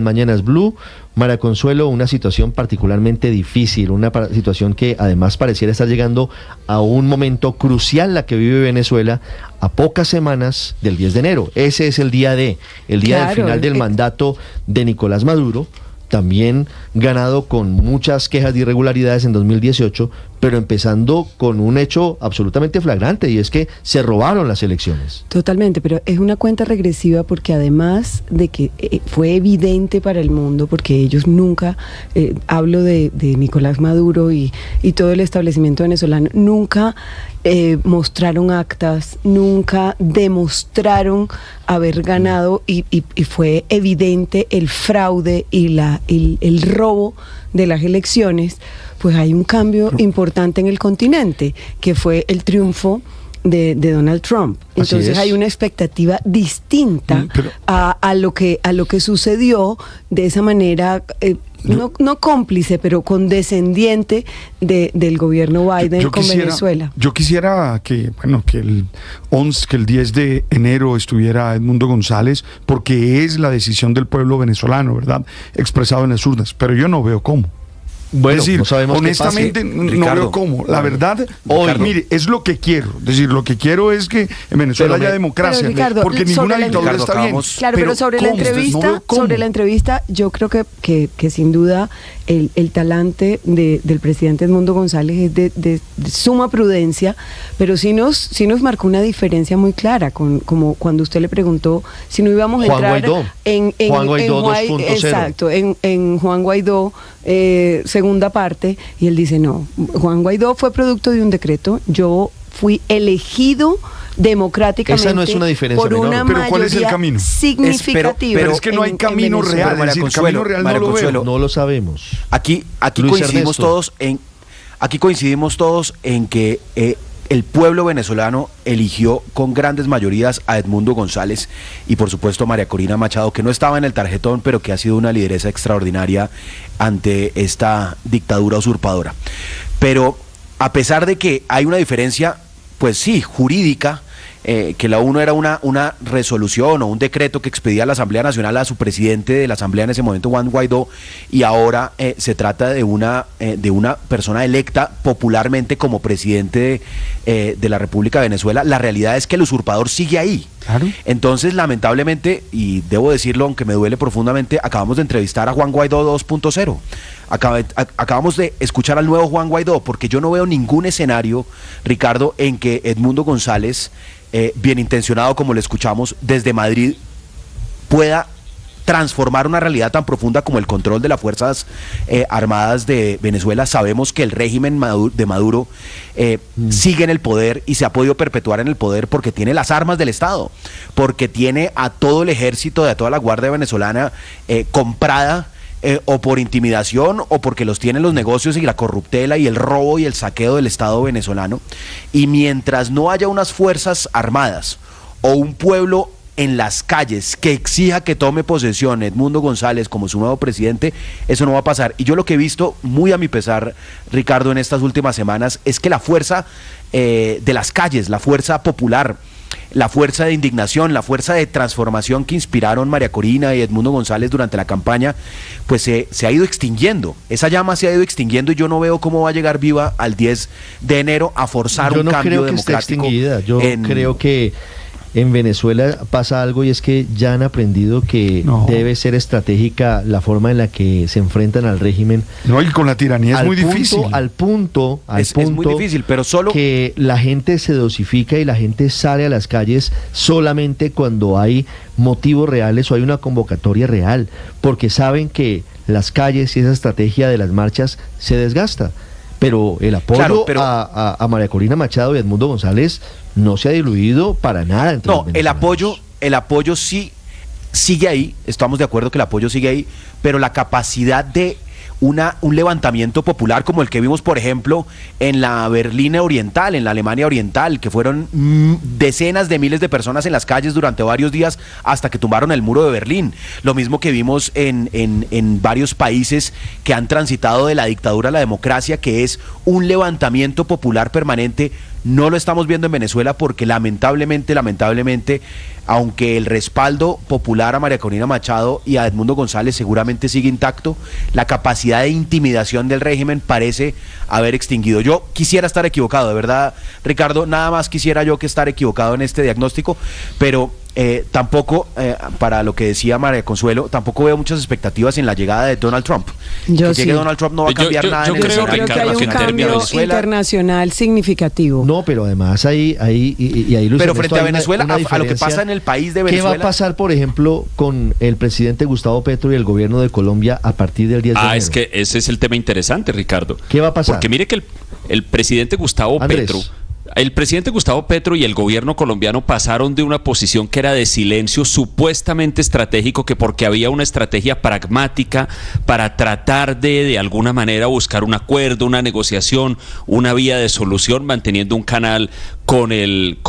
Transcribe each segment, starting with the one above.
Mañanas Blue. María Consuelo, una situación particularmente difícil, una situación que además pareciera estar llegando a un momento crucial la que vive Venezuela a pocas semanas del 10 de enero. Ese es el día del final del mandato de Nicolás Maduro, también ganado con muchas quejas de irregularidades en 2018, pero empezando con un hecho absolutamente flagrante, y es que se robaron las elecciones. Totalmente, pero es una cuenta regresiva porque además de que fue evidente para el mundo, porque ellos nunca, hablo de Nicolás Maduro y todo el establecimiento venezolano, nunca mostraron actas, nunca demostraron haber ganado, y fue evidente el fraude y el robo de las elecciones. Pues hay un cambio importante en el continente, que fue el triunfo de Donald Trump. Entonces hay una expectativa distinta a lo que sucedió de esa manera, no cómplice, pero condescendiente del gobierno Biden con Venezuela. Yo quisiera que el 10 de enero estuviera Edmundo González, porque es la decisión del pueblo venezolano, ¿verdad? Expresado en las urnas, pero yo no veo cómo. Bueno, es decir, no sabemos honestamente no Ricardo, veo cómo. La verdad, hoy, mire, es lo que quiero. Es decir, lo que quiero es que en Venezuela haya democracia, Ricardo, porque ninguna dictadura está bien. Claro, pero sobre la entrevista, yo creo que sin duda el talante del presidente Edmundo González es de suma prudencia, pero sí nos marcó una diferencia muy clara, como cuando usted le preguntó si no íbamos a entrar en Juan Guaidó 2.0. Exacto, en Juan Guaidó, segunda parte, y él dice, no, Juan Guaidó fue producto de un decreto, yo fui elegido democráticamente. Esa no es una diferencia por una menor. Pero ¿cuál es el camino? Significativa. Pero es que no hay camino real, es decir, camino real no lo veo. No lo sabemos. Aquí coincidimos todos en que el pueblo venezolano eligió con grandes mayorías a Edmundo González y por supuesto a María Corina Machado, que no estaba en el tarjetón, pero que ha sido una lideresa extraordinaria ante esta dictadura usurpadora. Pero a pesar de que hay una diferencia, pues sí, jurídica, que la uno era una resolución o un decreto que expedía la Asamblea Nacional a su presidente de la Asamblea en ese momento, Juan Guaidó, y ahora se trata de una persona electa popularmente como presidente de la República de Venezuela. La realidad es que el usurpador sigue ahí. Claro. Entonces, lamentablemente, y debo decirlo aunque me duele profundamente, acabamos de entrevistar a Juan Guaidó 2.0. Acabamos de escuchar al nuevo Juan Guaidó, porque yo no veo ningún escenario, Ricardo, en que Edmundo González, bien intencionado como lo escuchamos desde Madrid, pueda transformar una realidad tan profunda como el control de las Fuerzas Armadas de Venezuela. Sabemos que el régimen de Maduro sigue en el poder y se ha podido perpetuar en el poder porque tiene las armas del Estado, porque tiene a todo el ejército, a toda la Guardia venezolana comprada, o por intimidación o porque los tienen los negocios y la corruptela y el robo y el saqueo del Estado venezolano. Y mientras no haya unas fuerzas armadas o un pueblo en las calles que exija que tome posesión Edmundo González como su nuevo presidente, eso no va a pasar. Y yo lo que he visto, muy a mi pesar, Ricardo, en estas últimas semanas, es que la fuerza de las calles, la fuerza popular, la fuerza de indignación, la fuerza de transformación que inspiraron María Corina y Edmundo González durante la campaña, pues se ha ido extinguiendo. Esa llama se ha ido extinguiendo y yo no veo cómo va a llegar viva al 10 de enero a forzar un cambio democrático. Yo creo que en Venezuela pasa algo, y es que ya han aprendido que debe ser estratégica la forma en la que se enfrentan al régimen. No, y con la tiranía es muy difícil. Al punto es muy difícil, pero solo que la gente se dosifica y la gente sale a las calles solamente cuando hay motivos reales o hay una convocatoria real, porque saben que las calles y esa estrategia de las marchas se desgasta. Pero el apoyo a María Corina Machado y Edmundo González no se ha diluido para nada entre los venezolanos. El apoyo sí sigue ahí, estamos de acuerdo que el apoyo sigue ahí, pero la capacidad de un levantamiento popular como el que vimos, por ejemplo, en la Berlín Oriental, en la Alemania Oriental, que fueron decenas de miles de personas en las calles durante varios días hasta que tumbaron el muro de Berlín. Lo mismo que vimos en varios países que han transitado de la dictadura a la democracia, que es un levantamiento popular permanente, no lo estamos viendo en Venezuela porque lamentablemente, aunque el respaldo popular a María Corina Machado y a Edmundo González seguramente sigue intacto, la capacidad de intimidación del régimen parece haber extinguido. Yo quisiera estar equivocado, de verdad, Ricardo, nada más quisiera yo que estar equivocado en este diagnóstico, pero tampoco, para lo que decía María Consuelo, tampoco veo muchas expectativas en la llegada de Donald Trump. Que llegue Donald Trump no va a cambiar nada en el escenario. Yo creo que hay un cambio internacional significativo. No, pero además ahí Luis pero Ernesto, frente a Venezuela, a lo que pasa en el país de Venezuela. ¿Qué va a pasar, por ejemplo, con el presidente Gustavo Petro y el gobierno de Colombia a partir del 10 de enero? Es que ese es el tema interesante, Ricardo. ¿Qué va a pasar? Porque mire que el presidente Gustavo Petro... El presidente Gustavo Petro y el gobierno colombiano pasaron de una posición que era de silencio supuestamente estratégico, que porque había una estrategia pragmática para tratar de alguna manera buscar un acuerdo, una negociación, una vía de solución, manteniendo un canal con el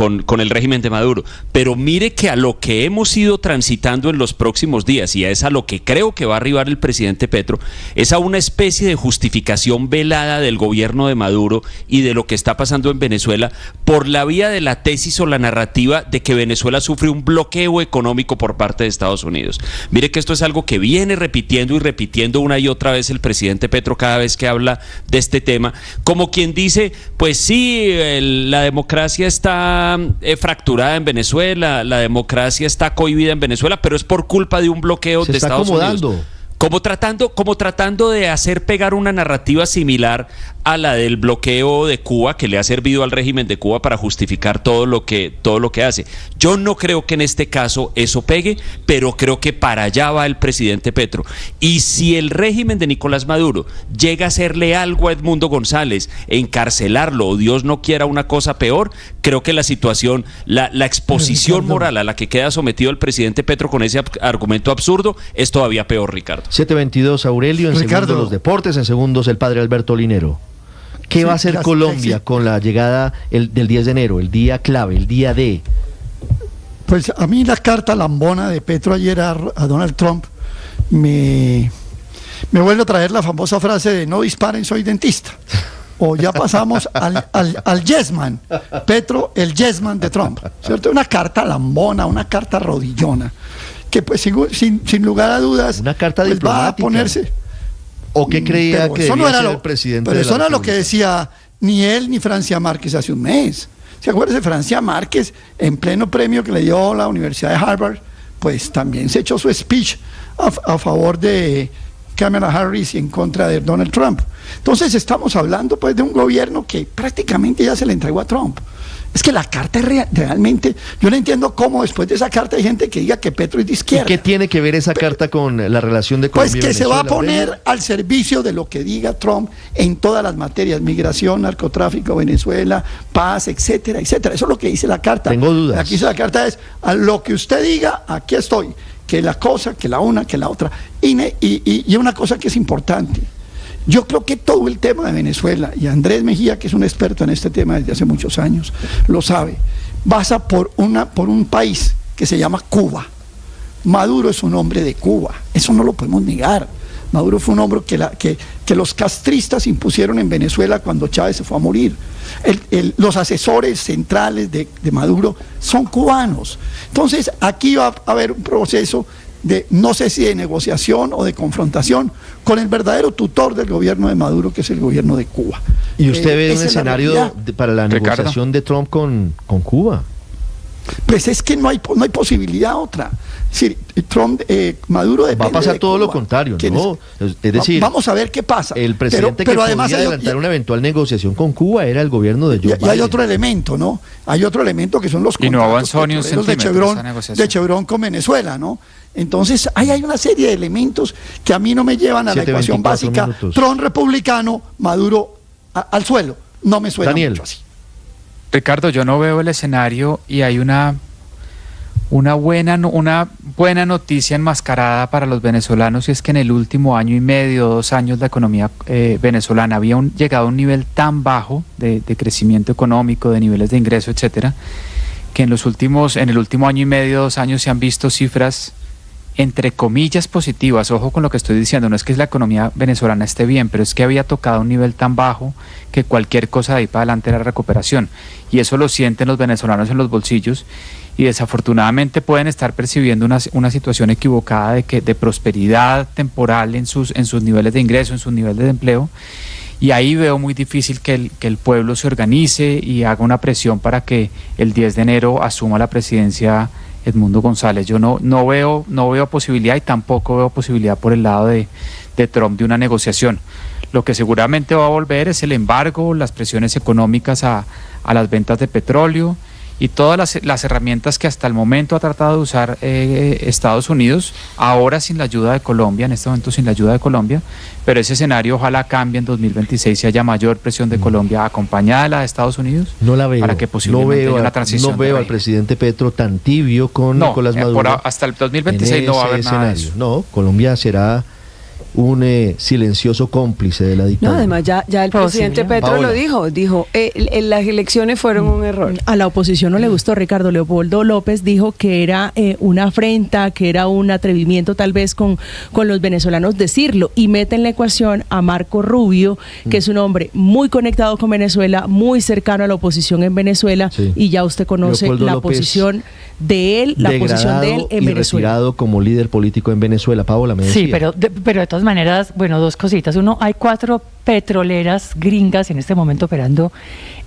régimen de Maduro. Pero mire que a lo que hemos ido transitando en los próximos días, y es a lo que creo que va a arribar el presidente Petro, es a una especie de justificación velada del gobierno de Maduro y de lo que está pasando en Venezuela por la vía de la tesis o la narrativa de que Venezuela sufre un bloqueo económico por parte de Estados Unidos. Mire que esto es algo que viene repitiendo una y otra vez el presidente Petro cada vez que habla de este tema, como quien dice, pues sí, la democracia está fracturada en Venezuela, la democracia está cohibida en Venezuela, pero es por culpa de un bloqueo de Estados Unidos. Como tratando de hacer pegar una narrativa similar a la del bloqueo de Cuba, que le ha servido al régimen de Cuba para justificar todo lo que hace. Yo no creo que en este caso eso pegue, pero creo que para allá va el presidente Petro. Y si el régimen de Nicolás Maduro llega a hacerle algo a Edmundo González, encarcelarlo, o Dios no quiera una cosa peor, creo que la situación, la exposición moral a la que queda sometido el presidente Petro con ese argumento absurdo es todavía peor, Ricardo. 7:22, Aurelio, en segundos los deportes, en segundos el padre Alberto Linero. ¿Qué va a hacer Colombia con la llegada del 10 de enero, el día clave, el día D? Pues a mí la carta lambona de Petro ayer a Donald Trump me vuelve a traer la famosa frase de no disparen, soy dentista. O ya pasamos al yes man, Petro, el yes man de Trump, ¿cierto? Una carta lambona, una carta rodillona, que pues sin lugar a dudas una carta pues diplomática. va a ponerse. ¿O qué creía que debía ser el presidente? Pero eso no era lo que decía ni él ni Francia Márquez hace un mes. ¿Se acuerda de Francia Márquez, en pleno premio que le dio la Universidad de Harvard? Pues también se echó su speech a favor de Kamala Harris y en contra de Donald Trump. Entonces estamos hablando pues de un gobierno que prácticamente ya se le entregó a Trump. Es que la carta es realmente, yo no entiendo cómo después de esa carta hay gente que diga que Petro es de izquierda. ¿Y qué tiene que ver esa carta con la relación de Colombia y Venezuela? Pues que se va a poner al servicio de lo que diga Trump en todas las materias, migración, narcotráfico, Venezuela, paz, etcétera, etcétera. Eso es lo que dice la carta. Tengo dudas. Aquí dice la carta es, a lo que usted diga, aquí estoy, que la cosa, que la una, que la otra. Y una cosa que es importante. Yo creo que todo el tema de Venezuela, y Andrés Mejía, que es un experto en este tema desde hace muchos años, lo sabe, pasa por un país que se llama Cuba. Maduro es un hombre de Cuba, eso no lo podemos negar. Maduro fue un hombre que los castristas impusieron en Venezuela cuando Chávez se fue a morir. Los asesores centrales de Maduro son cubanos. Entonces aquí va a haber un proceso de, no sé si de negociación o de confrontación con el verdadero tutor del gobierno de Maduro, que es el gobierno de Cuba. ¿Y usted ve un escenario para la negociación de Trump con Cuba? Pues es que no hay posibilidad otra. Es decir, Maduro depende. Va a pasar de todo Cuba, lo contrario, ¿no? Es decir, vamos a ver qué pasa. El presidente pero además podía adelantar una eventual negociación con Cuba era el gobierno de Joe Biden. Y hay otro elemento, ¿no? Hay otro elemento que son los contratos de Chevron con Venezuela, ¿no? Entonces, hay una serie de elementos que a mí no me llevan a la ecuación básica. Minutos. Trump republicano, Maduro al suelo. No me suena mucho así. Ricardo, yo no veo el escenario y hay una buena noticia enmascarada para los venezolanos, y es que en el último año y medio, 2 años, la economía venezolana había llegado a un nivel tan bajo de crecimiento económico, de niveles de ingreso, etcétera, que en el último año y medio, 2 años, se han visto cifras entre comillas positivas, ojo con lo que estoy diciendo, no es que la economía venezolana esté bien, pero es que había tocado un nivel tan bajo que cualquier cosa de ahí para adelante era recuperación, y eso lo sienten los venezolanos en los bolsillos, y desafortunadamente pueden estar percibiendo una situación equivocada de prosperidad temporal en sus niveles de ingreso, en sus niveles de empleo, y ahí veo muy difícil que el pueblo se organice y haga una presión para que el 10 de enero asuma la presidencia Edmundo González. Yo no veo posibilidad, y tampoco veo posibilidad por el lado de Trump de una negociación. Lo que seguramente va a volver es el embargo, las presiones económicas a las ventas de petróleo y todas las herramientas que hasta el momento ha tratado de usar Estados Unidos, ahora sin la ayuda de Colombia, en este momento sin la ayuda de Colombia, pero ese escenario ojalá cambie en 2026 y haya mayor presión de Colombia acompañada de la de Estados Unidos. No la veo. Para que posiblemente haya una transición. No veo al presidente Petro tan tibio con Nicolás Maduro. Hasta el 2026 no va a haber nada de eso. No, Colombia será un silencioso cómplice de la dictadura. No, además ya el presidente Petro Paola. lo dijo, las elecciones fueron un error. A la oposición no le gustó. Ricardo Leopoldo López dijo que era una afrenta, que era un atrevimiento tal vez con los venezolanos decirlo, y mete en la ecuación a Marco Rubio, que es un hombre muy conectado con Venezuela, muy cercano a la oposición en Venezuela, Sí. y ya usted conoce Leopoldo la López, posición de él, la posición de él en y Venezuela. retirado como líder político en Venezuela. Paola, me decía. Sí, pero de todas maneras, bueno, dos cositas. Uno, hay 4 petroleras gringas en este momento operando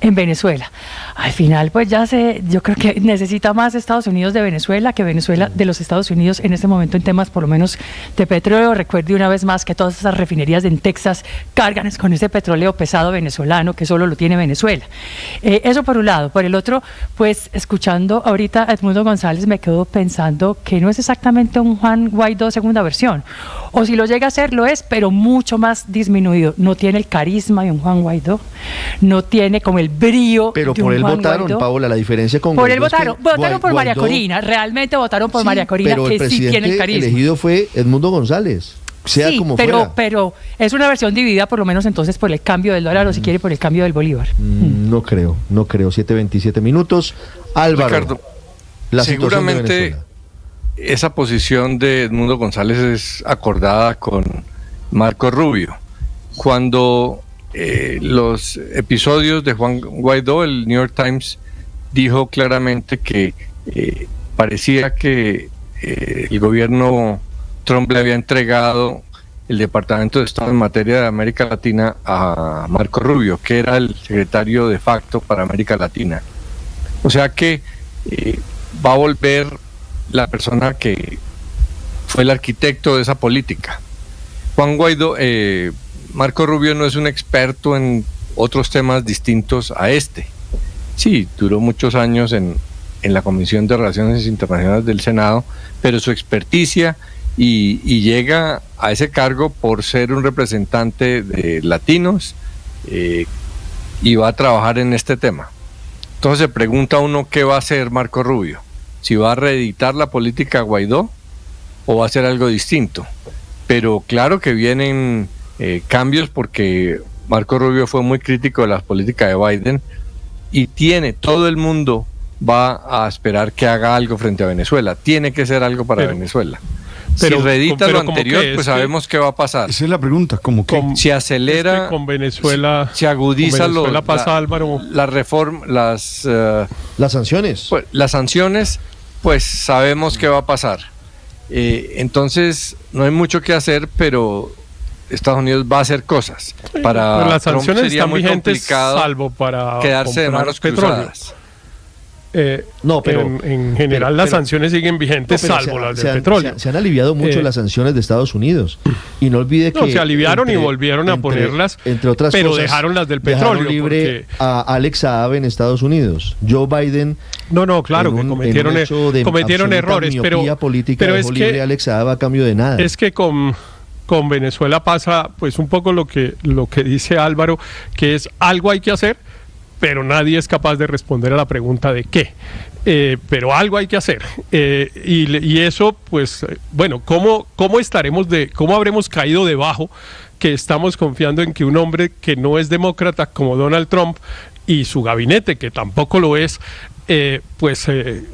en Venezuela. Al final, pues yo creo que necesita más Estados Unidos de Venezuela que Venezuela de los Estados Unidos en este momento en temas por lo menos de petróleo. Recuerde una vez más que todas esas refinerías en Texas cargan con ese petróleo pesado venezolano que solo lo tiene Venezuela. Eso por un lado. Por el otro, pues escuchando ahorita a Edmundo González me quedo pensando que no es exactamente un Juan Guaidó segunda versión. O si lo llega a ser, lo es, pero mucho más disminuido. No tiene el carisma de un Juan Guaidó, no tiene como el brío Pero de por un él Juan votaron, Guaidó. Paola, la diferencia con Por él Guaidó es que votaron por María Guaidó- Corina, realmente votaron por Sí, María Corina, pero que el sí tiene el presidente carisma. elegido fue Edmundo González, sea Sí, como fuera. pero es una versión dividida por lo menos entonces por el cambio del dólar o si quiere por el cambio del bolívar. No creo. 7:27 minutos. Álvaro, Ricardo, la situación de seguramente Venezuela. esa posición de Edmundo González es acordada con Marco Rubio. Cuando los episodios de Juan Guaidó, el New York Times dijo claramente que parecía que el gobierno Trump le había entregado el Departamento de Estado en materia de América Latina a Marco Rubio, que era el secretario de facto para América Latina. O sea que va a volver la persona que fue el arquitecto de esa política. Juan Guaidó, Marco Rubio no es un experto en otros temas distintos a este. Sí, duró muchos años en la Comisión de Relaciones Internacionales del Senado, pero su experticia y llega a ese cargo por ser un representante de latinos y va a trabajar en este tema. Entonces se pregunta uno qué va a hacer Marco Rubio, si va a reeditar la política Guaidó o va a hacer algo distinto. Pero claro que vienen cambios porque Marco Rubio fue muy crítico de las políticas de Biden y todo el mundo va a esperar que haga algo frente a Venezuela. Tiene que ser algo para Venezuela. Si reedita lo anterior, pues sabemos qué va a pasar. Esa es la pregunta, como que si acelera, con Venezuela, si agudiza con Venezuela pasa, Álvaro. las sanciones. Pues, las sanciones, pues sabemos qué va a pasar. Entonces, no hay mucho que hacer, pero Estados Unidos va a hacer cosas. Para pero las sanciones Trump sería están muy vigentes, complicado salvo para quedarse de comprar manos petróleo. cruzadas. No, pero en general las sanciones siguen vigentes, salvo las del petróleo. Se han aliviado mucho las sanciones de Estados Unidos. Y no olvide que... se aliviaron y volvieron a ponerlas, entre otras pero cosas, dejaron las del petróleo. Libre a Alex Saab en Estados Unidos. Joe Biden... No, claro, que cometieron errores, pero es libre que... a Alex Saab a cambio de nada. Es que con Venezuela pasa pues un poco lo que dice Álvaro, que es algo hay que hacer, pero nadie es capaz de responder a la pregunta de qué. Pero algo hay que hacer. Y eso, pues, bueno, ¿cómo habremos caído debajo que estamos confiando en que un hombre que no es demócrata como Donald Trump y su gabinete, que tampoco lo es,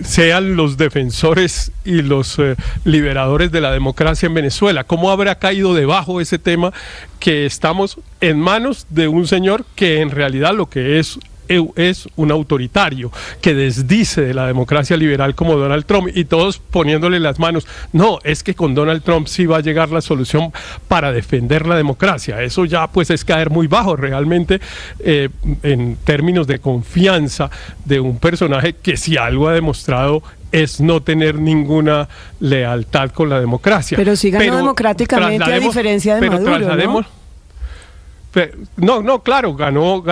sean los defensores y los liberadores de la democracia en Venezuela. ¿Cómo habrá caído debajo ese tema que estamos en manos de un señor que en realidad lo que es un autoritario, que desdice de la democracia liberal como Donald Trump, y todos poniéndole las manos? No, es que con Donald Trump sí va a llegar la solución para defender la democracia. Eso ya pues es caer muy bajo realmente en términos de confianza de un personaje que, si algo ha demostrado, es no tener ninguna lealtad con la democracia. Pero sí ganó democráticamente, a diferencia de Maduro, ¿no? No, claro, ganó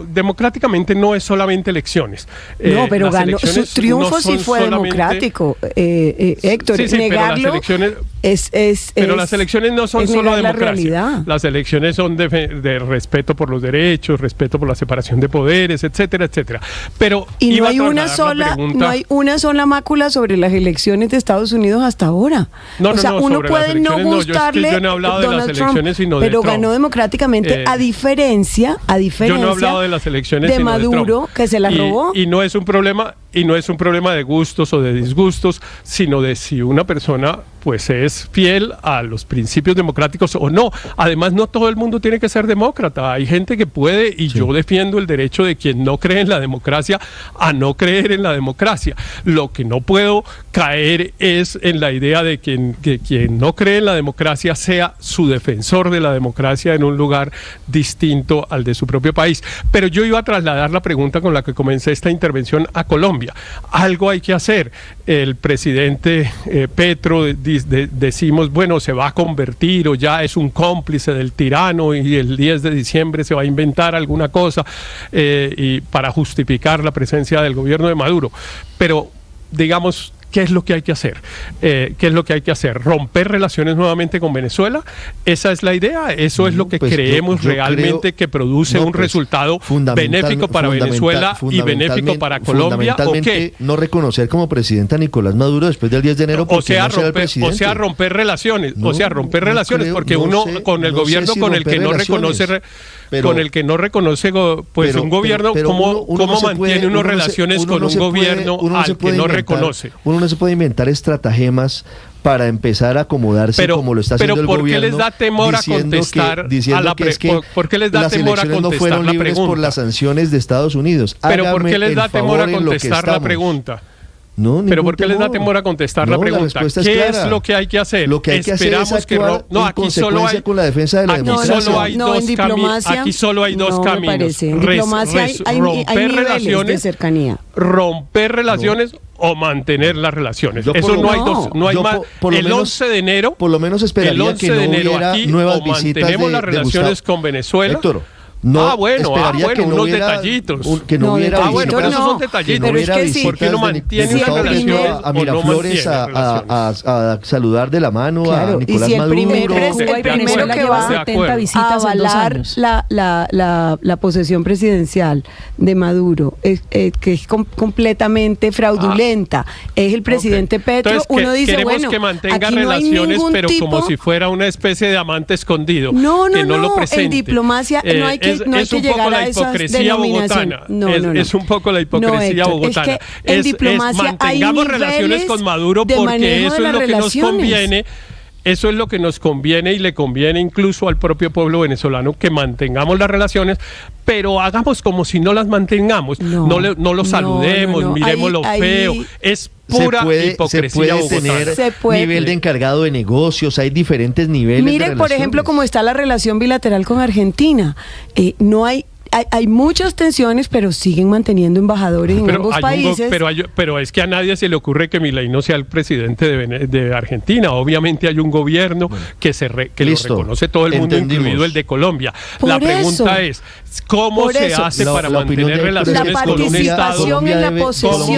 democráticamente. No es solamente elecciones. No, pero ganó, su triunfo sí fue democrático, Héctor. Sí, negarlo pero las elecciones no son solo democracia. Las elecciones son de respeto por los derechos, respeto por la separación de poderes, etcétera, etcétera. Pero y no hay una sola mácula sobre las elecciones de Estados Unidos hasta ahora. Uno puede no gustarle yo no he hablado de las elecciones, sino pero de Trump. Ganó democráticamente, a diferencia yo no he hablado de las elecciones, de sino Maduro, de Trump, que se las robó. Y no es un problema de gustos o de disgustos, sino de si una persona pues es fiel a los principios democráticos o no. Además, no todo el mundo tiene que ser demócrata. Hay gente que puede, y yo defiendo el derecho de quien no cree en la democracia a no creer en la democracia. Lo que no puedo caer es en la idea de que quien no cree en la democracia sea su defensor de la democracia en un lugar distinto al de su propio país. Pero yo iba a trasladar la pregunta con la que comencé esta intervención a Colombia. Algo hay que hacer. El presidente Petro decimos, bueno, se va a convertir o ya es un cómplice del tirano, y el 10 de diciembre se va a inventar alguna cosa y para justificar la presencia del gobierno de Maduro. Pero, digamos, ¿qué es lo que hay que hacer? ¿Qué es lo que hay que hacer? ¿Romper relaciones nuevamente con Venezuela? ¿Esa es la idea? ¿Eso es lo que creemos realmente creo, que produce un resultado benéfico para Venezuela y benéfico para Colombia? ¿O qué? No reconocer como presidente a Nicolás Maduro después del 10 de enero porque romper relaciones. Porque uno con el gobierno con el que no reconoce... con el que no reconoce pues un gobierno, ¿cómo mantiene uno relaciones con un gobierno al que no reconoce? Uno no se puede inventar estratagemas para empezar a acomodarse como lo está haciendo el gobierno. ¿Por qué les da temor a contestar a la pregunta? ¿Por qué les da temor a contestar la pregunta? Por las sanciones de Estados Unidos. Pero ¿por qué les da temor a contestar la pregunta? Pero ¿por qué les da temor a contestar la pregunta? ¿Qué es lo que hay que hacer? Lo que hay que hacer es actuar en consecuencia con la defensa de la democracia. Aquí solo hay dos caminos. Romper relaciones de cercanía. Romper relaciones o mantener las relaciones. Eso no hay más. El 11 de enero, por lo menos esperaría que no hubiera nuevas visitas de mantenemos las relaciones con Venezuela. Héctor, unos detallitos. Pero esos son detallitos. Pero es que sí. ¿Por qué no mantiene una relación a Miraflores a saludar de la mano a Nicolás Maduro? Y si el primero que va a 70 visitas a avalar la posesión presidencial de Maduro, que es completamente fraudulenta, es el presidente Petro, entonces, uno dice, queremos que mantenga relaciones, pero como si fuera una especie de amante escondido. Que no lo presente. En diplomacia no hay que llegar a esas denominaciones. Es un poco la hipocresía bogotana. En diplomacia mantengamos relaciones con Maduro porque eso es lo que nos conviene. Eso es lo que nos conviene y le conviene incluso al propio pueblo venezolano, que mantengamos las relaciones, pero hagamos como si no las mantengamos. No lo saludemos, miremos lo feo. Es pura hipocresía bogotana. Se puede nivel de encargado de negocios, hay diferentes niveles. Mire, por ejemplo, cómo está la relación bilateral con Argentina. Hay muchas tensiones, pero siguen manteniendo embajadores en ambos países. Pero es que a nadie se le ocurre que Milei no sea el presidente de Argentina. Obviamente hay un gobierno que lo reconoce todo el mundo, incluido el de Colombia. La pregunta es, ¿cómo se hace para mantener relaciones con un Estado? Colombia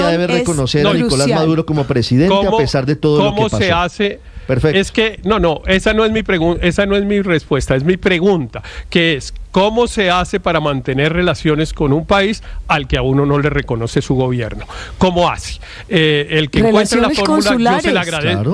debe reconocer a Nicolás Maduro como presidente a pesar de todo lo que pasó. ¿Cómo se hace? Perfecto. Es que, esa no es mi pregunta, esa no es mi respuesta, es mi pregunta, que es, ¿Cómo se hace para mantener relaciones con un país al que a uno no le reconoce su gobierno? ¿Cómo hace? El que encuentre la fórmula,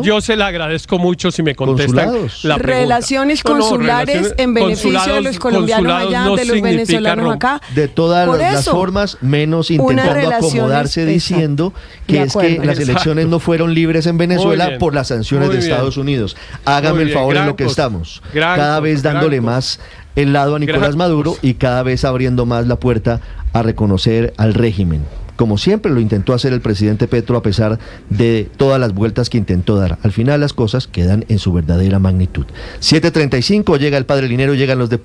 yo se la agradezco mucho si me contestan la pregunta. Relaciones consulares en beneficio de los colombianos allá, de los venezolanos acá. De todas las formas, menos intentando acomodarse diciendo que es que las elecciones no fueron libres en Venezuela por las sanciones de Estados Unidos. Hágame el favor en lo que estamos. Cada vez dándole más el lado a Nicolás Maduro y cada vez abriendo más la puerta a reconocer al régimen, como siempre lo intentó hacer el presidente Petro a pesar de todas las vueltas que intentó dar. Al final las cosas quedan en su verdadera magnitud. 7:35, llega el Padre Linero, llegan los deportes.